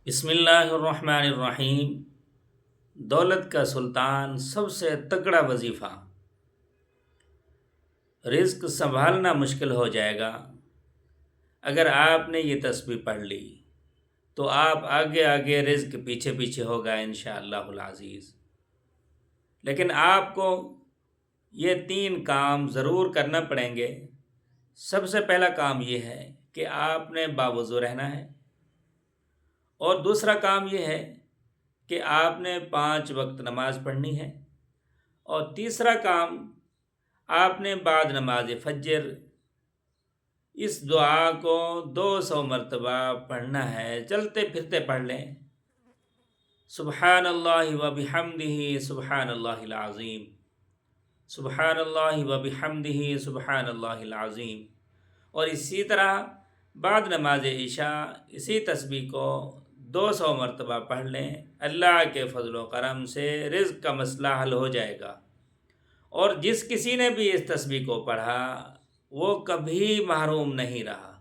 بسم اللہ الرحمن الرحیم۔ دولت کا سلطان سب سے تگڑا وظیفہ۔ رزق سنبھالنا مشکل ہو جائے گا اگر آپ نے یہ تسبیح پڑھ لی تو آپ آگے آگے رزق پیچھے پیچھے ہوگا انشاءاللہ العزیز۔ لیکن آپ کو یہ 3 کام ضرور کرنا پڑیں گے۔ سب سے پہلا کام یہ ہے کہ آپ نے باوضو رہنا ہے، اور دوسرا کام یہ ہے کہ آپ نے 5 وقت نماز پڑھنی ہے، اور تیسرا کام آپ نے بعد نماز فجر اس دعا کو 200 مرتبہ پڑھنا ہے۔ چلتے پھرتے پڑھ لیں، سبحان اللہ و بحمدہ سبحان اللہ العظیم، سبحان اللہ و بحمدہ سبحان اللہ العظیم۔ اور اسی طرح بعد نماز عشاء اسی تسبیح کو 200 مرتبہ پڑھ لیں۔ اللہ کے فضل و کرم سے رزق کا مسئلہ حل ہو جائے گا، اور جس کسی نے بھی اس تسبیح کو پڑھا وہ کبھی محروم نہیں رہا۔